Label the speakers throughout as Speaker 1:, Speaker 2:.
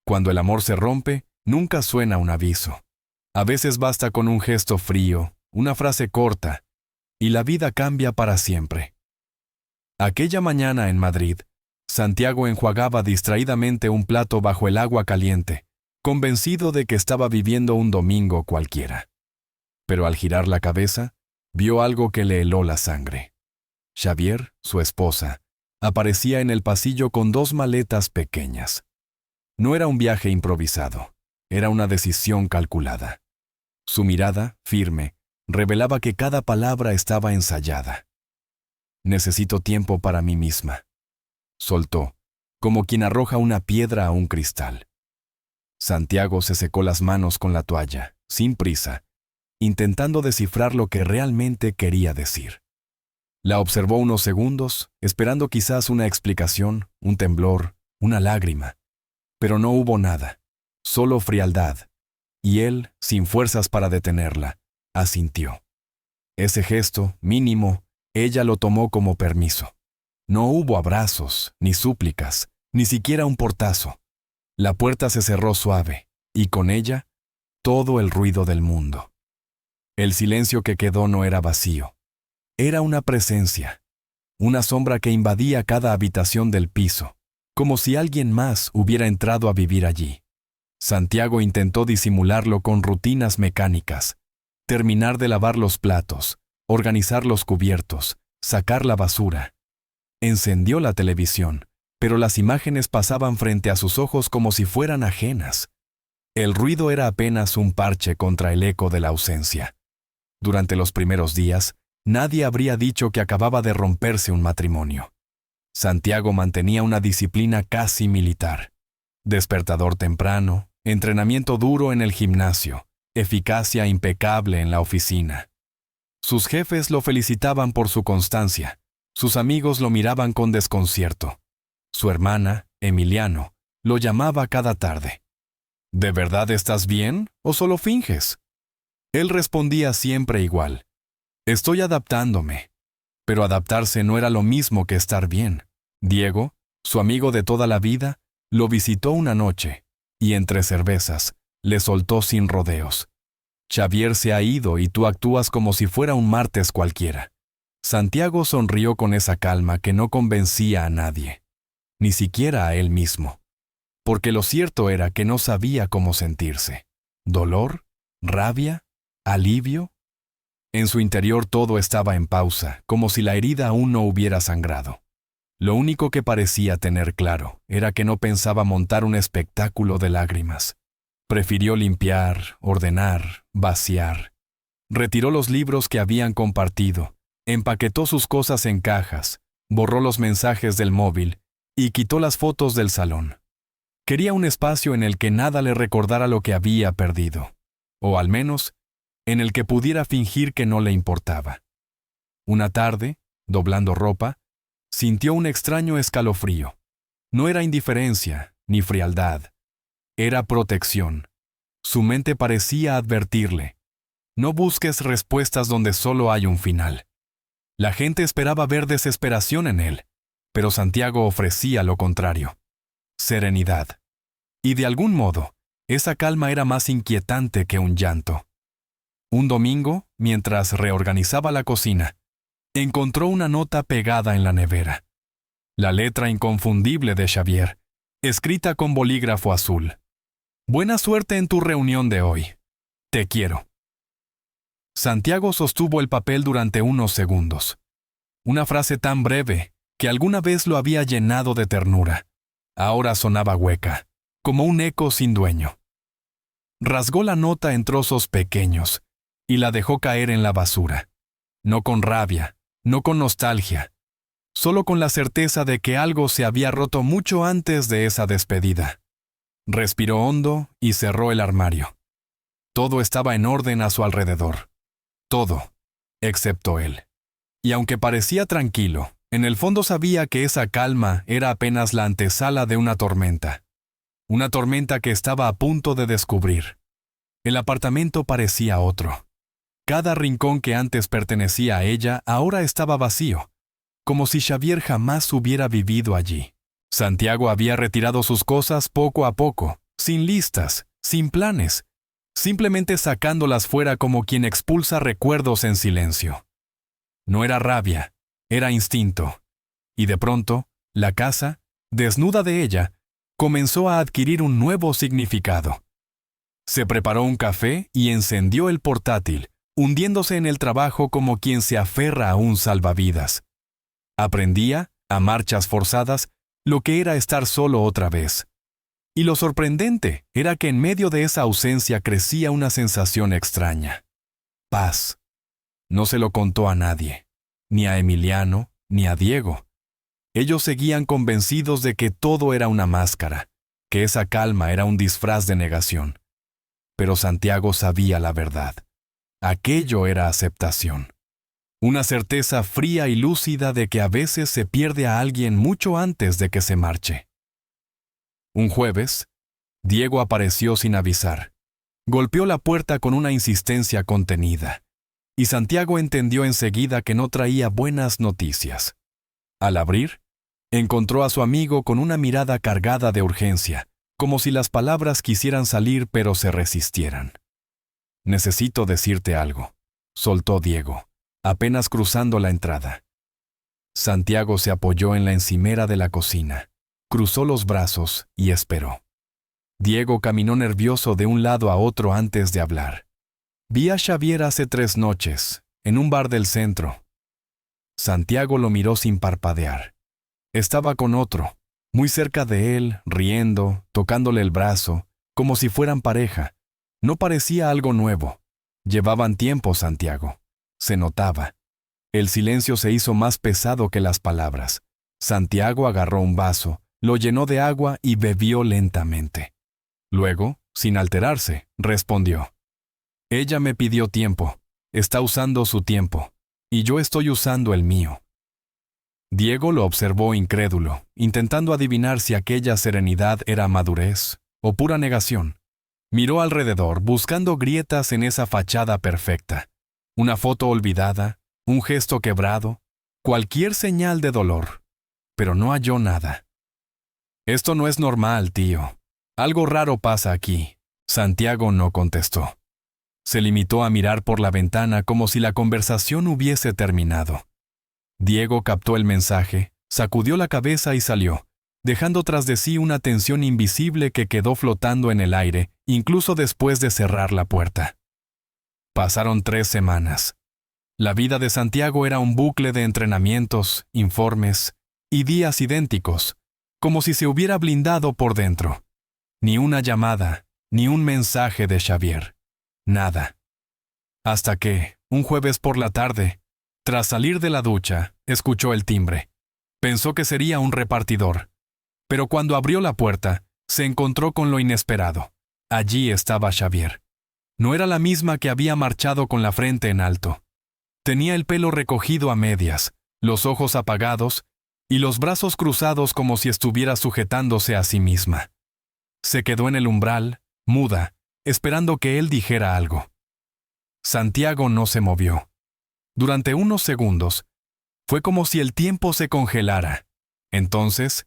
Speaker 1: Cuando el amor se rompe, nunca suena un aviso. A veces basta con un gesto frío, una frase corta, y la vida cambia para siempre. Aquella mañana en Madrid, Santiago enjuagaba distraídamente un plato bajo el agua caliente, convencido de que estaba viviendo un domingo cualquiera. Pero al girar la cabeza, vio algo que le heló la sangre. Xavier, su esposa, aparecía en el pasillo con 2 maletas pequeñas. No era un viaje improvisado, era una decisión calculada. Su mirada, firme, revelaba que cada palabra estaba ensayada. «Necesito tiempo para mí misma», soltó, como quien arroja una piedra a un cristal. Santiago se secó las manos con la toalla, sin prisa, intentando descifrar lo que realmente quería decir. La observó unos segundos, esperando quizás una explicación, un temblor, una lágrima. Pero no hubo nada, solo frialdad, y él, sin fuerzas para detenerla, asintió. Ese gesto, mínimo, ella lo tomó como permiso. No hubo abrazos, ni súplicas, ni siquiera un portazo. La puerta se cerró suave, y con ella, todo el ruido del mundo. El silencio que quedó no era vacío. Era una presencia, una sombra que invadía cada habitación del piso, como si alguien más hubiera entrado a vivir allí. Santiago intentó disimularlo con rutinas mecánicas, terminar de lavar los platos, organizar los cubiertos, sacar la basura. Encendió la televisión, pero las imágenes pasaban frente a sus ojos como si fueran ajenas. El ruido era apenas un parche contra el eco de la ausencia. Durante los primeros días, nadie habría dicho que acababa de romperse un matrimonio. Santiago mantenía una disciplina casi militar. Despertador temprano, entrenamiento duro en el gimnasio, eficacia impecable en la oficina. Sus jefes lo felicitaban por su constancia. Sus amigos lo miraban con desconcierto. Su hermana, Emiliano, lo llamaba cada tarde. ¿De verdad estás bien o solo finges? Él respondía siempre igual. Estoy adaptándome. Pero adaptarse no era lo mismo que estar bien. Diego, su amigo de toda la vida, lo visitó una noche, y entre cervezas, le soltó sin rodeos. Xavier se ha ido y tú actúas como si fuera un martes cualquiera. Santiago sonrió con esa calma que no convencía a nadie, ni siquiera a él mismo. Porque lo cierto era que no sabía cómo sentirse. ¿Dolor? ¿Rabia? ¿Alivio? En su interior todo estaba en pausa, como si la herida aún no hubiera sangrado. Lo único que parecía tener claro era que no pensaba montar un espectáculo de lágrimas. Prefirió limpiar, ordenar, vaciar. Retiró los libros que habían compartido, empaquetó sus cosas en cajas, borró los mensajes del móvil y quitó las fotos del salón. Quería un espacio en el que nada le recordara lo que había perdido, o al menos, en el que pudiera fingir que no le importaba. Una tarde, doblando ropa, sintió un extraño escalofrío. No era indiferencia, ni frialdad. Era protección. Su mente parecía advertirle: no busques respuestas donde solo hay un final. La gente esperaba ver desesperación en él, pero Santiago ofrecía lo contrario: serenidad. Y de algún modo, esa calma era más inquietante que un llanto. Un domingo, mientras reorganizaba la cocina, encontró una nota pegada en la nevera. La letra inconfundible de Xavier, escrita con bolígrafo azul. Buena suerte en tu reunión de hoy. Te quiero. Santiago sostuvo el papel durante unos segundos. Una frase tan breve que alguna vez lo había llenado de ternura. Ahora sonaba hueca, como un eco sin dueño. Rasgó la nota en trozos pequeños y la dejó caer en la basura. No con rabia, no con nostalgia, solo con la certeza de que algo se había roto mucho antes de esa despedida. Respiró hondo y cerró el armario. Todo estaba en orden a su alrededor. Todo, excepto él. Y aunque parecía tranquilo, en el fondo sabía que esa calma era apenas la antesala de una tormenta. Una tormenta que estaba a punto de descubrir. El apartamento parecía otro. Cada rincón que antes pertenecía a ella ahora estaba vacío, como si Xavier jamás hubiera vivido allí. Santiago había retirado sus cosas poco a poco, sin listas, sin planes, simplemente sacándolas fuera como quien expulsa recuerdos en silencio. No era rabia, era instinto. Y de pronto, la casa, desnuda de ella, comenzó a adquirir un nuevo significado. Se preparó un café y encendió el portátil, hundiéndose en el trabajo como quien se aferra a un salvavidas. Aprendía, a marchas forzadas, lo que era estar solo otra vez. Y lo sorprendente era que en medio de esa ausencia crecía una sensación extraña. Paz. No se lo contó a nadie, ni a Emiliano, ni a Diego. Ellos seguían convencidos de que todo era una máscara, que esa calma era un disfraz de negación. Pero Santiago sabía la verdad. Aquello era aceptación. Una certeza fría y lúcida de que a veces se pierde a alguien mucho antes de que se marche. Un jueves, Diego apareció sin avisar. Golpeó la puerta con una insistencia contenida, y Santiago entendió enseguida que no traía buenas noticias. Al abrir, encontró a su amigo con una mirada cargada de urgencia, como si las palabras quisieran salir pero se resistieran. «Necesito decirte algo», soltó Diego, apenas cruzando la entrada. Santiago se apoyó en la encimera de la cocina, cruzó los brazos y esperó. Diego caminó nervioso de un lado a otro antes de hablar. «Vi a Xavier hace 3 noches, en un bar del centro». Santiago lo miró sin parpadear. Estaba con otro, muy cerca de él, riendo, tocándole el brazo, como si fueran pareja. No parecía algo nuevo. Llevaban tiempo, Santiago. Se notaba. El silencio se hizo más pesado que las palabras. Santiago agarró un vaso, lo llenó de agua y bebió lentamente. Luego, sin alterarse, respondió. «Ella me pidió tiempo. Está usando su tiempo. Y yo estoy usando el mío». Diego lo observó incrédulo, intentando adivinar si aquella serenidad era madurez o pura negación. Miró alrededor, buscando grietas en esa fachada perfecta. Una foto olvidada, un gesto quebrado, cualquier señal de dolor. Pero no halló nada. «Esto no es normal, tío. Algo raro pasa aquí». Santiago no contestó. Se limitó a mirar por la ventana como si la conversación hubiese terminado. Diego captó el mensaje, sacudió la cabeza y salió, dejando tras de sí una tensión invisible que quedó flotando en el aire, incluso después de cerrar la puerta. Pasaron 3 semanas. La vida de Santiago era un bucle de entrenamientos, informes y días idénticos, como si se hubiera blindado por dentro. Ni una llamada, ni un mensaje de Xavier. Nada. Hasta que, un jueves por la tarde, tras salir de la ducha, escuchó el timbre. Pensó que sería un repartidor. Pero cuando abrió la puerta, se encontró con lo inesperado. Allí estaba Xavier. No era la misma que había marchado con la frente en alto. Tenía el pelo recogido a medias, los ojos apagados y los brazos cruzados como si estuviera sujetándose a sí misma. Se quedó en el umbral, muda, esperando que él dijera algo. Santiago no se movió. Durante unos segundos, fue como si el tiempo se congelara. Entonces,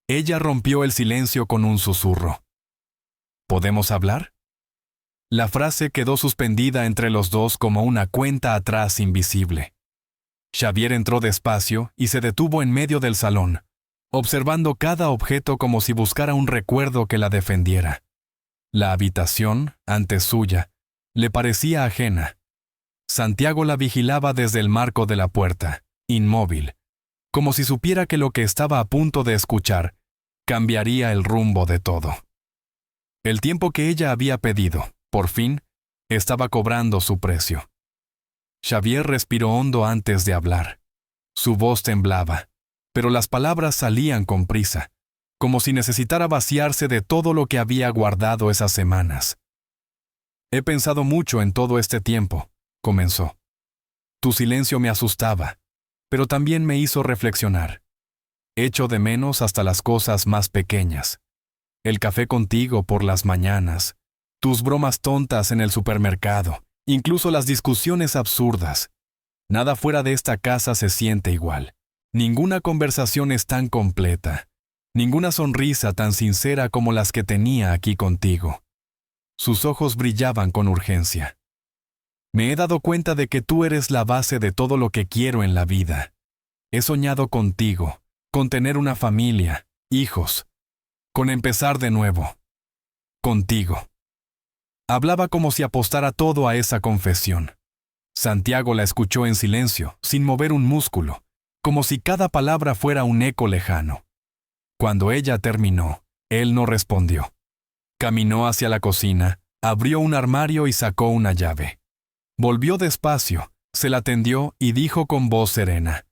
Speaker 1: ella rompió el silencio con un susurro. ¿Podemos hablar? La frase quedó suspendida entre los dos como una cuenta atrás invisible. Xavier entró despacio y se detuvo en medio del salón, observando cada objeto como si buscara un recuerdo que la defendiera. La habitación, antes suya, le parecía ajena. Santiago la vigilaba desde el marco de la puerta, inmóvil, como si supiera que lo que estaba a punto de escuchar cambiaría el rumbo de todo. El tiempo que ella había pedido, por fin, estaba cobrando su precio. Xavier respiró hondo antes de hablar. Su voz temblaba, pero las palabras salían con prisa, como si necesitara vaciarse de todo lo que había guardado esas semanas. «He pensado mucho en todo este tiempo», comenzó. «Tu silencio me asustaba, pero también me hizo reflexionar. Echo de menos hasta las cosas más pequeñas. El café contigo por las mañanas, tus bromas tontas en el supermercado, incluso las discusiones absurdas. Nada fuera de esta casa se siente igual. Ninguna conversación es tan completa. Ninguna sonrisa tan sincera como las que tenía aquí contigo. Sus ojos brillaban con urgencia. Me he dado cuenta de que tú eres la base de todo lo que quiero en la vida. He soñado contigo, con tener una familia, hijos, con empezar de nuevo. Contigo. Hablaba como si apostara todo a esa confesión. Santiago la escuchó en silencio, sin mover un músculo, como si cada palabra fuera un eco lejano. Cuando ella terminó, él no respondió. Caminó hacia la cocina, abrió un armario y sacó una llave. Volvió despacio, se la tendió y dijo con voz serena: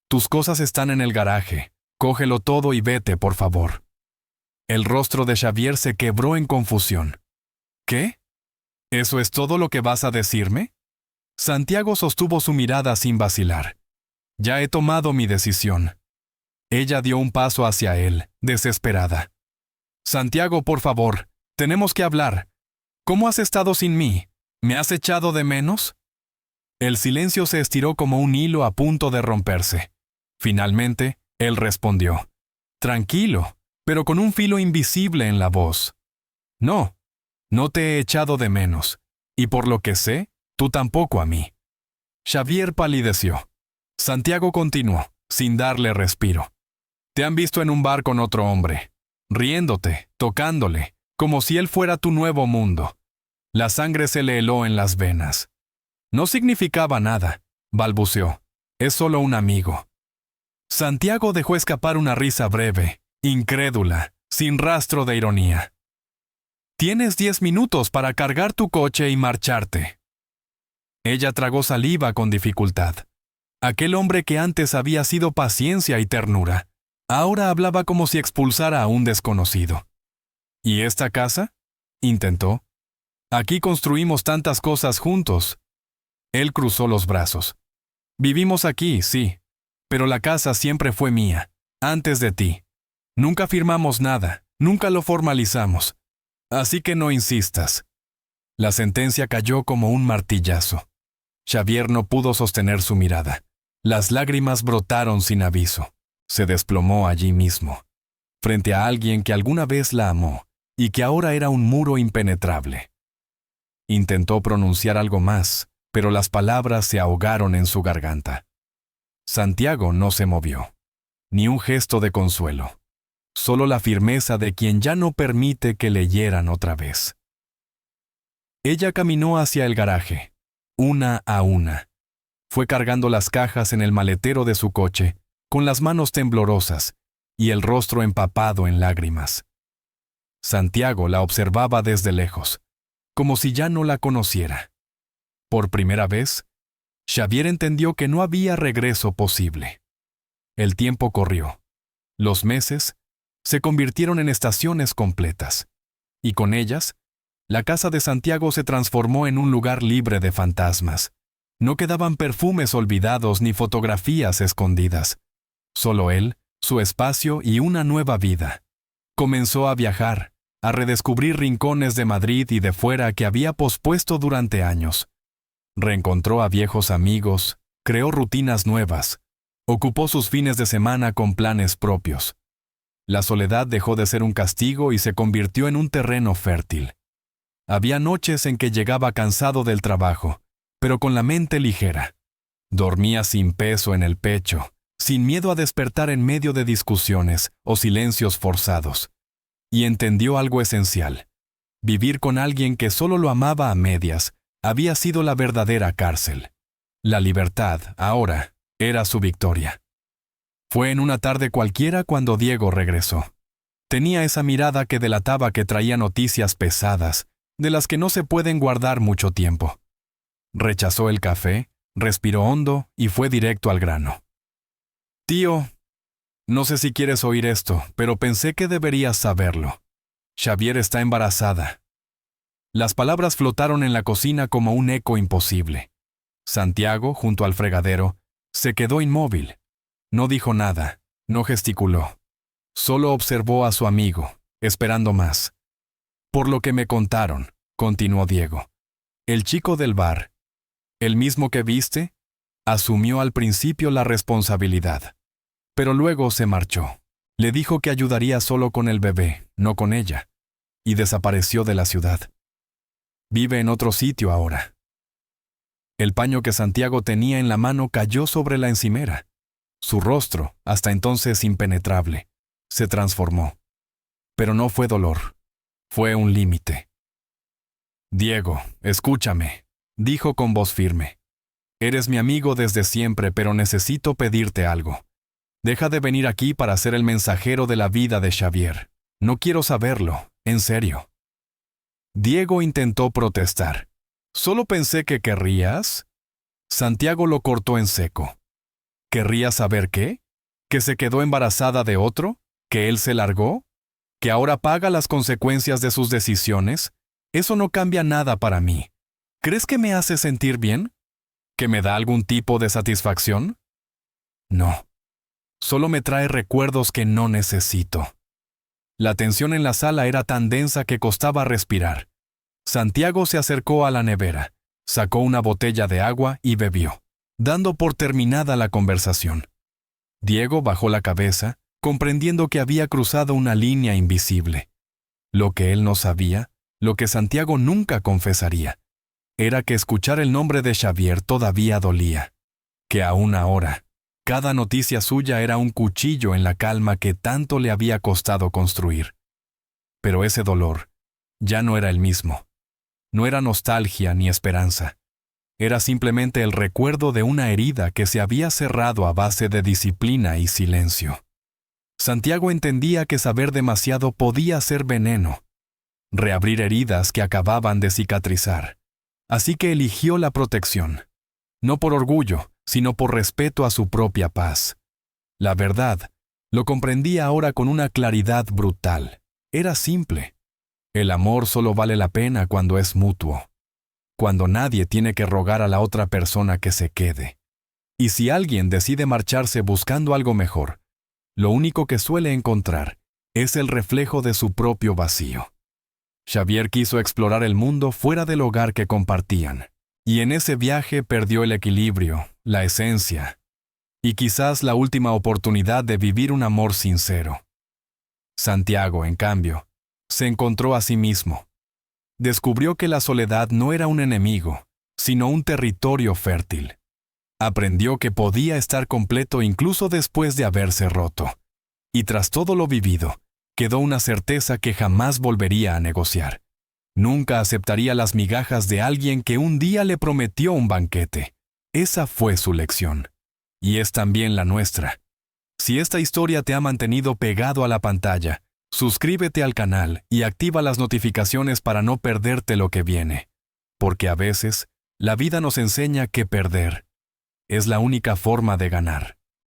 Speaker 1: «Tus cosas están en el garaje, cógelo todo y vete, por favor». El rostro de Xavier se quebró en confusión. ¿Qué? ¿Eso es todo lo que vas a decirme? Santiago sostuvo su mirada sin vacilar. Ya he tomado mi decisión. Ella dio un paso hacia él, desesperada. Santiago, por favor, tenemos que hablar. ¿Cómo has estado sin mí? ¿Me has echado de menos? El silencio se estiró como un hilo a punto de romperse. Finalmente, él respondió. Tranquilo, pero con un filo invisible en la voz. No, no te he echado de menos. Y por lo que sé, tú tampoco a mí. Xavier palideció. Santiago continuó, sin darle respiro. Te han visto en un bar con otro hombre, riéndote, tocándole, como si él fuera tu nuevo mundo. La sangre se le heló en las venas. No significaba nada, balbuceó. Es solo un amigo. Santiago dejó escapar una risa breve, incrédula, sin rastro de ironía. Tienes 10 minutos para cargar tu coche y marcharte. Ella tragó saliva con dificultad. Aquel hombre que antes había sido paciencia y ternura, ahora hablaba como si expulsara a un desconocido. ¿Y esta casa? Intentó. Aquí construimos tantas cosas juntos. Él cruzó los brazos. Vivimos aquí, sí, pero la casa siempre fue mía, antes de ti. Nunca firmamos nada, nunca lo formalizamos. Así que no insistas. La sentencia cayó como un martillazo. Xavier no pudo sostener su mirada. Las lágrimas brotaron sin aviso. Se desplomó allí mismo, frente a alguien que alguna vez la amó y que ahora era un muro impenetrable. Intentó pronunciar algo más, pero las palabras se ahogaron en su garganta. Santiago no se movió, ni un gesto de consuelo, solo la firmeza de quien ya no permite que le hieran otra vez. Ella caminó hacia el garaje, una a una. Fue cargando las cajas en el maletero de su coche, con las manos temblorosas y el rostro empapado en lágrimas. Santiago la observaba desde lejos, como si ya no la conociera. Por primera vez, Xavier entendió que no había regreso posible. El tiempo corrió. Los meses se convirtieron en estaciones completas, y con ellas, la casa de Santiago se transformó en un lugar libre de fantasmas. No quedaban perfumes olvidados ni fotografías escondidas. Solo él, su espacio y una nueva vida. Comenzó a viajar, a redescubrir rincones de Madrid y de fuera que había pospuesto durante años. Reencontró a viejos amigos, creó rutinas nuevas, ocupó sus fines de semana con planes propios. La soledad dejó de ser un castigo y se convirtió en un terreno fértil. Había noches en que llegaba cansado del trabajo, pero con la mente ligera. Dormía sin peso en el pecho, sin miedo a despertar en medio de discusiones o silencios forzados. Y entendió algo esencial. Vivir con alguien que solo lo amaba a medias había sido la verdadera cárcel. La libertad, ahora, era su victoria. Fue en una tarde cualquiera cuando Diego regresó. Tenía esa mirada que delataba que traía noticias pesadas, de las que no se pueden guardar mucho tiempo. Rechazó el café, respiró hondo y fue directo al grano. Tío, no sé si quieres oír esto, pero pensé que deberías saberlo. Xavier está embarazada. Las palabras flotaron en la cocina como un eco imposible. Santiago, junto al fregadero, se quedó inmóvil. No dijo nada, no gesticuló. Solo observó a su amigo, esperando más. Por lo que me contaron, continuó Diego, el chico del bar, el mismo que viste, asumió al principio la responsabilidad, pero luego se marchó. Le dijo que ayudaría solo con el bebé, no con ella, y desapareció de la ciudad. Vive en otro sitio ahora. El paño que Santiago tenía en la mano cayó sobre la encimera. Su rostro, hasta entonces impenetrable, se transformó. Pero no fue dolor, fue un límite. «Diego, escúchame», dijo con voz firme. «Eres mi amigo desde siempre, pero necesito pedirte algo. Deja de venir aquí para ser el mensajero de la vida de Xavier. No quiero saberlo, en serio». Diego intentó protestar. «¿Solo pensé que querrías?» Santiago lo cortó en seco. ¿Querrías saber qué? ¿Que se quedó embarazada de otro? ¿Que él se largó? ¿Que ahora paga las consecuencias de sus decisiones? Eso no cambia nada para mí. ¿Crees que me hace sentir bien? ¿Que me da algún tipo de satisfacción? No. Solo me trae recuerdos que no necesito. La tensión en la sala era tan densa que costaba respirar. Santiago se acercó a la nevera, sacó una botella de agua y bebió, dando por terminada la conversación. Diego bajó la cabeza, comprendiendo que había cruzado una línea invisible. Lo que él no sabía, lo que Santiago nunca confesaría, era que escuchar el nombre de Xavier todavía dolía, que aún ahora, cada noticia suya era un cuchillo en la calma que tanto le había costado construir. Pero ese dolor ya no era el mismo. No era nostalgia ni esperanza. Era simplemente el recuerdo de una herida que se había cerrado a base de disciplina y silencio. Santiago entendía que saber demasiado podía ser veneno, reabrir heridas que acababan de cicatrizar. Así que eligió la protección, no por orgullo, sino por respeto a su propia paz. La verdad, lo comprendía ahora con una claridad brutal. Era simple. El amor solo vale la pena cuando es mutuo, cuando nadie tiene que rogar a la otra persona que se quede. Y si alguien decide marcharse buscando algo mejor, lo único que suele encontrar es el reflejo de su propio vacío. Xavier quiso explorar el mundo fuera del hogar que compartían, y en ese viaje perdió el equilibrio, la esencia, y quizás la última oportunidad de vivir un amor sincero. Santiago, en cambio, se encontró a sí mismo. Descubrió que la soledad no era un enemigo, sino un territorio fértil. Aprendió que podía estar completo incluso después de haberse roto. Y tras todo lo vivido, quedó una certeza que jamás volvería a negociar. Nunca aceptaría las migajas de alguien que un día le prometió un banquete. Esa fue su lección. Y es también la nuestra. Si esta historia te ha mantenido pegado a la pantalla, suscríbete al canal y activa las notificaciones para no perderte lo que viene. Porque a veces, la vida nos enseña que perder es la única forma de ganar.